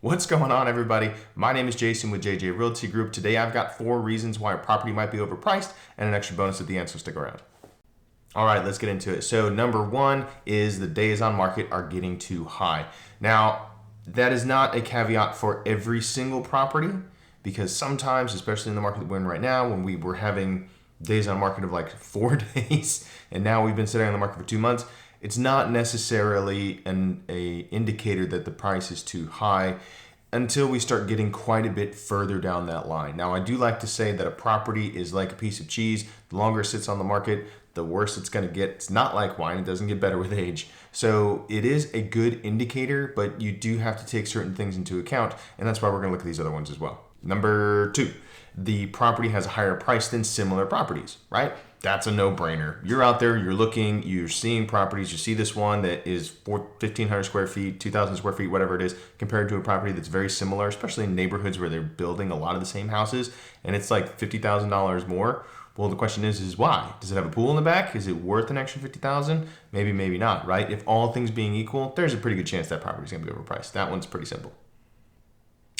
What's going on, everybody? My name is Jason with JJ Realty Group. Today I've got 4 reasons why a property might be overpriced and an extra bonus at the end, so stick around. All right, let's get into it. So number 1 is the days on market are getting too high. Now, that is not a caveat for every single property, because sometimes, especially in the market that we're in right now, when we were having days on market of like 4 days, and now we've been sitting on the market for 2 months, it's not necessarily an indicator that the price is too high until we start getting quite a bit further down that line. Now, I do like to say that a property is like a piece of cheese. The longer it sits on the market, the worse it's going to get. It's not like wine. It doesn't get better with age. So it is a good indicator, but you do have to take certain things into account, and that's why we're going to look at these other ones as well. Number 2, the property has a higher price than similar properties, right? That's a no-brainer. You're out there, you're looking, you're seeing properties, you see this one that is 1,500 square feet, 2,000 square feet, whatever it is, compared to a property that's very similar, especially in neighborhoods where they're building a lot of the same houses, and it's like $50,000 more. Well, the question is why? Does it have a pool in the back? Is it worth an extra $50,000? Maybe, maybe not, right? If all things being equal, there's a pretty good chance that property is going to be overpriced. That one's pretty simple.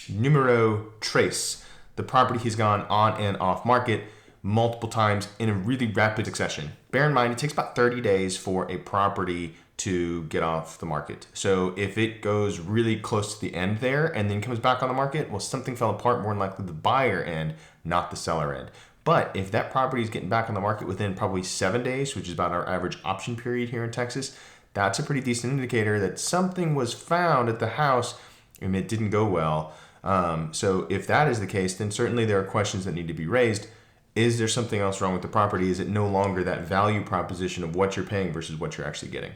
Numero tres. The property has gone on and off market multiple times in a really rapid succession. Bear in mind, it takes about 30 days for a property to get off the market. So if it goes really close to the end there and then comes back on the market, well, something fell apart, more than likely the buyer end, not the seller end. But if that property is getting back on the market within probably 7 days, which is about our average option period here in Texas, that's a pretty decent indicator that something was found at the house and it didn't go well. So if that is the case, then certainly there are questions that need to be raised. Is there something else wrong with the property? Is it no longer that value proposition of what you're paying versus what you're actually getting?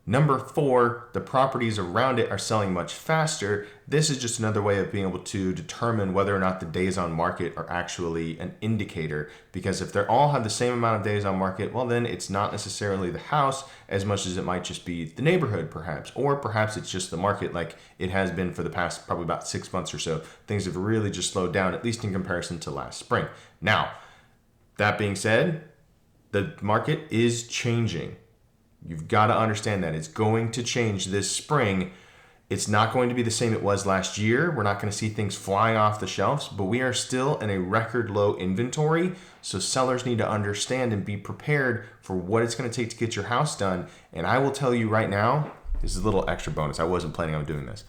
Number 4, the properties around it are selling much faster. This is just another way of being able to determine whether or not the days on market are actually an indicator. Because if they all have the same amount of days on market, well, then it's not necessarily the house as much as it might just be the neighborhood, perhaps. Or perhaps it's just the market like it has been for the past probably about 6 months or so. Things have really just slowed down, at least in comparison to last spring. Now, that being said, the market is changing. You've got to understand that it's going to change this spring. It's not going to be the same it was last year. We're not going to see things flying off the shelves, but we are still in a record low inventory. So sellers need to understand and be prepared for what it's going to take to get your house done. And I will tell you right now, this is a little extra bonus. I wasn't planning on doing this.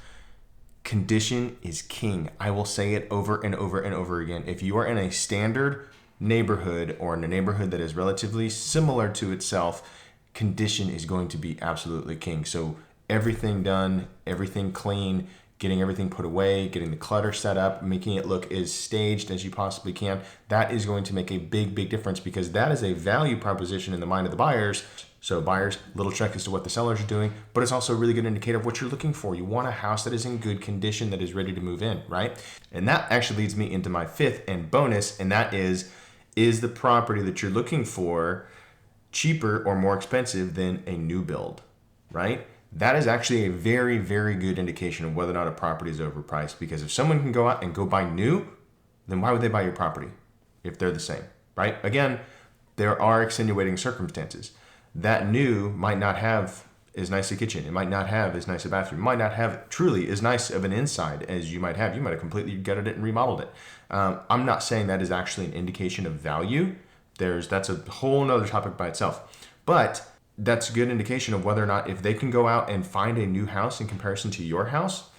Condition is king. I will say it over and over and over again. If you are in a standard neighborhood or in a neighborhood that is relatively similar to itself, condition is going to be absolutely king. So everything done, everything clean, getting everything put away, getting the clutter set up, making it look as staged as you possibly can, that is going to make a big, big difference because that is a value proposition in the mind of the buyers. So buyers, little check as to what the sellers are doing, but it's also a really good indicator of what you're looking for. You want a house that is in good condition, that is ready to move in, right? And that actually leads me into my 5th and bonus, and that is the property that you're looking for cheaper or more expensive than a new build, right? That is actually a very, very good indication of whether or not a property is overpriced, because if someone can go out and go buy new, then why would they buy your property if they're the same, right? Again, there are extenuating circumstances. That new might not have as nice a kitchen. It might not have as nice a bathroom. It might not have truly as nice of an inside as you might have. You might have completely gutted it and remodeled it. I'm not saying that is actually an indication of value. That's a whole nother topic by itself. But that's a good indication of whether or not if they can go out and find a new house in comparison to your house,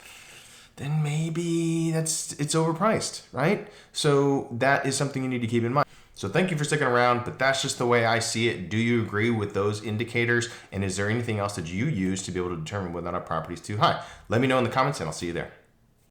then maybe it's overpriced, right? So that is something you need to keep in mind. So thank you for sticking around, but that's just the way I see it. Do you agree with those indicators? And is there anything else that you use to be able to determine whether or not a property is too high? Let me know in the comments and I'll see you there.